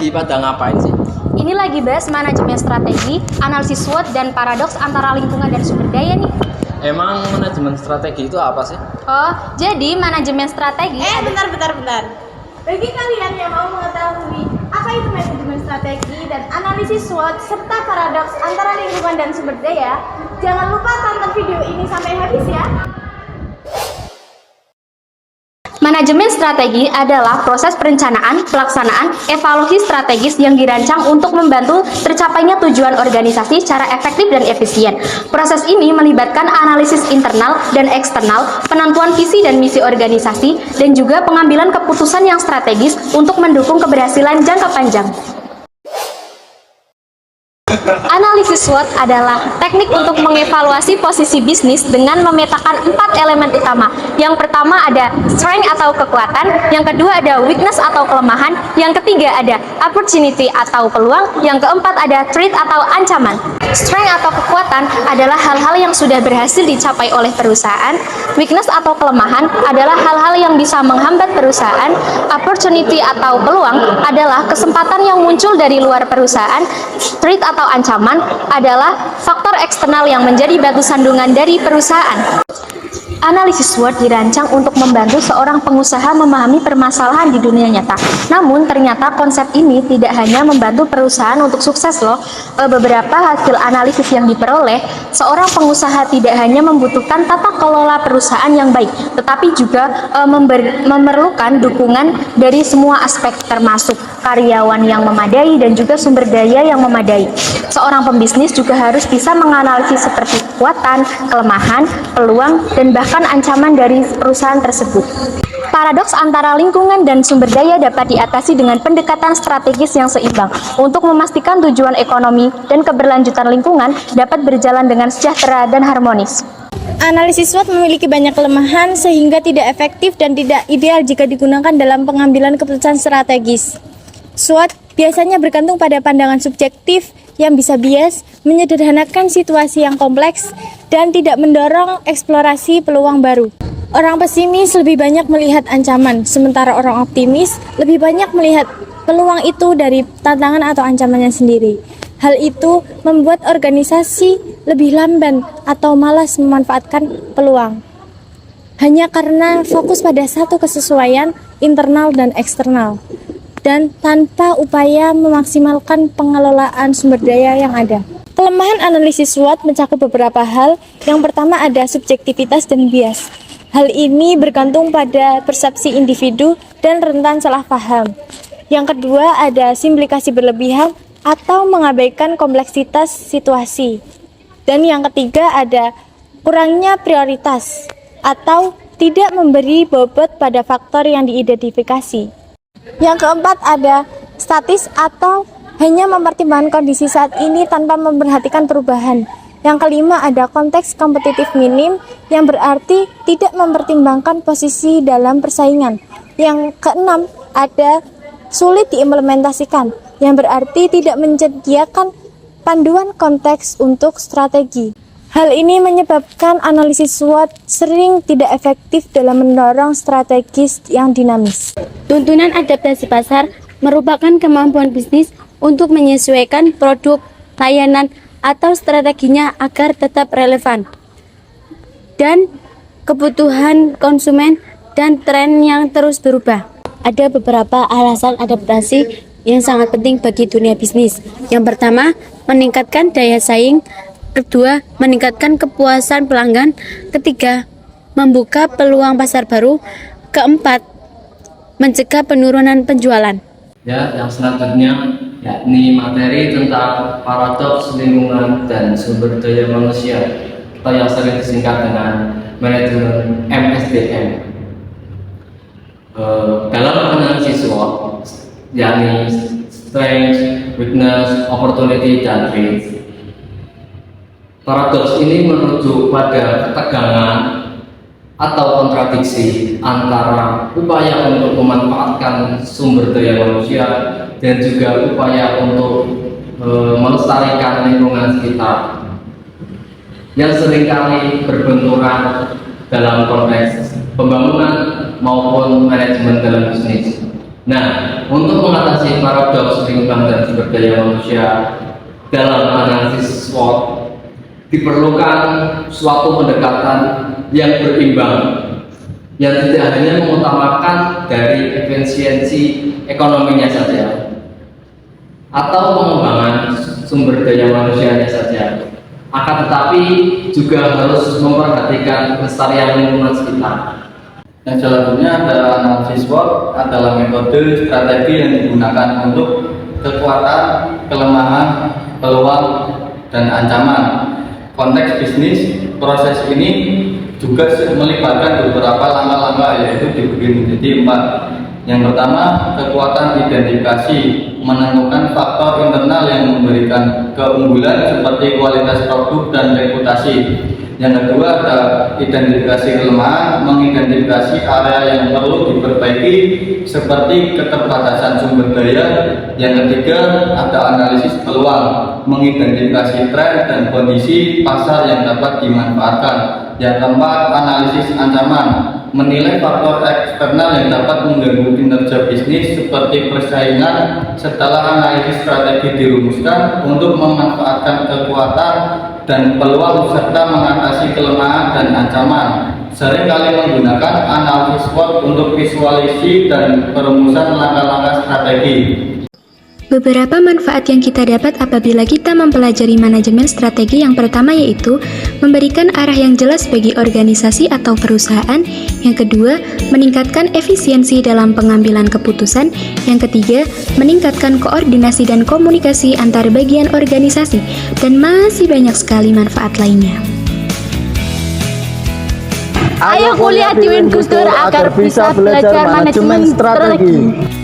lagi pada ngapain sih? Ini lagi bahas manajemen strategi, analisis SWOT, dan paradoks antara lingkungan dan sumber daya nih. Emang manajemen strategi itu apa sih? Oh, jadi manajemen strategi... Bentar. Bagi kalian yang mau mengetahui apa itu manajemen strategi dan analisis SWOT serta paradoks antara lingkungan dan sumber daya, jangan lupa tonton video ini sampai habis ya. Manajemen strategi adalah proses perencanaan, pelaksanaan, evaluasi strategis yang dirancang untuk membantu tercapainya tujuan organisasi secara efektif dan efisien. Proses ini melibatkan analisis internal dan eksternal, penentuan visi dan misi organisasi, dan juga pengambilan keputusan yang strategis untuk mendukung keberhasilan jangka panjang. Analisis SWOT adalah teknik untuk mengevaluasi posisi bisnis dengan memetakan 4 elemen utama. Yang pertama ada strength atau kekuatan, yang kedua ada weakness atau kelemahan, yang ketiga ada opportunity atau peluang, yang keempat ada threat atau ancaman. Strength atau kekuatan adalah hal-hal yang sudah berhasil dicapai oleh perusahaan. Weakness atau kelemahan adalah hal-hal yang bisa menghambat perusahaan. Opportunity atau peluang adalah kesempatan yang muncul dari luar perusahaan. Threat atau ancaman adalah faktor eksternal yang menjadi batu sandungan dari perusahaan. Analisis SWOT dirancang untuk membantu seorang pengusaha memahami permasalahan di dunia nyata. Namun ternyata konsep ini tidak hanya membantu perusahaan untuk sukses loh. Beberapa hasil analisis yang diperoleh, seorang pengusaha tidak hanya membutuhkan tata kelola perusahaan yang baik, tetapi juga memerlukan dukungan dari semua aspek termasuk karyawan yang memadai dan juga sumber daya yang memadai. Seorang pembisnis juga harus bisa menganalisis seperti kekuatan, kelemahan, peluang, dan bahkan ancaman dari perusahaan tersebut. Paradoks antara lingkungan dan sumber daya dapat diatasi dengan pendekatan strategis yang seimbang untuk memastikan tujuan ekonomi dan keberlanjutan lingkungan dapat berjalan dengan sejahtera dan harmonis. Analisis SWOT memiliki banyak kelemahan sehingga tidak efektif dan tidak ideal jika digunakan dalam pengambilan keputusan strategis. SWOT biasanya bergantung pada pandangan subjektif yang bisa bias, menyederhanakan situasi yang kompleks, dan tidak mendorong eksplorasi peluang baru. Orang pesimis lebih banyak melihat ancaman, sementara orang optimis lebih banyak melihat peluang itu dari tantangan atau ancamannya sendiri. Hal itu membuat organisasi lebih lamban atau malas memanfaatkan peluang. Hanya karena fokus pada satu kesesuaian internal dan eksternal, dan tanpa upaya memaksimalkan pengelolaan sumber daya yang ada. Kelemahan analisis SWOT mencakup beberapa hal. Yang pertama ada subjektivitas dan bias. Hal ini bergantung pada persepsi individu dan rentan salah paham. Yang kedua ada simplikasi berlebihan atau mengabaikan kompleksitas situasi. Dan yang ketiga ada kurangnya prioritas atau tidak memberi bobot pada faktor yang diidentifikasi. Yang keempat ada statis atau hanya mempertimbangkan kondisi saat ini tanpa memperhatikan perubahan. Yang kelima ada konteks kompetitif minim yang berarti tidak mempertimbangkan posisi dalam persaingan. Yang keenam ada sulit diimplementasikan yang berarti tidak menyediakan panduan konteks untuk strategi. Hal ini menyebabkan analisis SWOT sering tidak efektif dalam mendorong strategis yang dinamis. Tuntunan adaptasi pasar merupakan kemampuan bisnis untuk menyesuaikan produk, layanan, atau strateginya agar tetap relevan dan kebutuhan konsumen dan tren yang terus berubah. Ada beberapa alasan adaptasi yang sangat penting bagi dunia bisnis. Yang pertama, meningkatkan daya saing. Kedua, meningkatkan kepuasan pelanggan. Ketiga, membuka peluang pasar baru. Keempat, mencegah penurunan penjualan. Ya, yang selanjutnya yakni materi tentang paradoks lingkungan dan sumber daya manusia atau yang sering disingkat dengan manajemen MSDM. Dalam analisis SWOT, yakni strength, weakness, opportunity, dan threat. Paradoks ini merujuk pada ketegangan atau kontradiksi antara upaya untuk memanfaatkan sumber daya manusia dan juga upaya untuk melestarikan lingkungan sekitar yang seringkali berbenturan dalam konteks pembangunan maupun manajemen dalam bisnis. Nah, untuk mengatasi paradoks lingkungan dan sumber daya manusia dalam analisis SWOT diperlukan suatu pendekatan yang berimbang, yang tidak hanya mengutamakan dari efisiensi ekonominya saja atau pengembangan sumber daya manusianya saja, akan tetapi juga harus memperhatikan kelestarian lingkungan sekitar. Yang selanjutnya adalah analisis SWOT adalah metode strategi yang digunakan untuk kekuatan, kelemahan, peluang, dan ancaman. Konteks bisnis, proses ini juga melibatkan beberapa langkah-langkah, yaitu dibagi menjadi 4. Yang pertama, kekuatan identifikasi, menentukan faktor internal yang memberikan keunggulan seperti kualitas produk dan reputasi. Yang kedua ada identifikasi kelemahan, mengidentifikasi area yang perlu diperbaiki seperti keterbatasan sumber daya. Yang ketiga ada analisis peluang, mengidentifikasi tren dan kondisi pasar yang dapat dimanfaatkan. Yang keempat analisis ancaman, menilai faktor eksternal yang dapat mengganggu kinerja bisnis seperti persaingan. Setelah analisis strategi dirumuskan untuk memanfaatkan kekuatan dan peluang serta mengatasi kelemahan dan ancaman. Seringkali menggunakan analisis SWOT untuk visualisasi dan perumusan langkah-langkah strategi. Beberapa manfaat yang kita dapat apabila kita mempelajari manajemen strategi yang pertama yaitu memberikan arah yang jelas bagi organisasi atau perusahaan. Yang kedua, meningkatkan efisiensi dalam pengambilan keputusan. Yang ketiga, meningkatkan koordinasi dan komunikasi antar bagian organisasi. Dan masih banyak sekali manfaat lainnya. Ayo kuliah di Winbusdur agar bisa belajar manajemen strategi.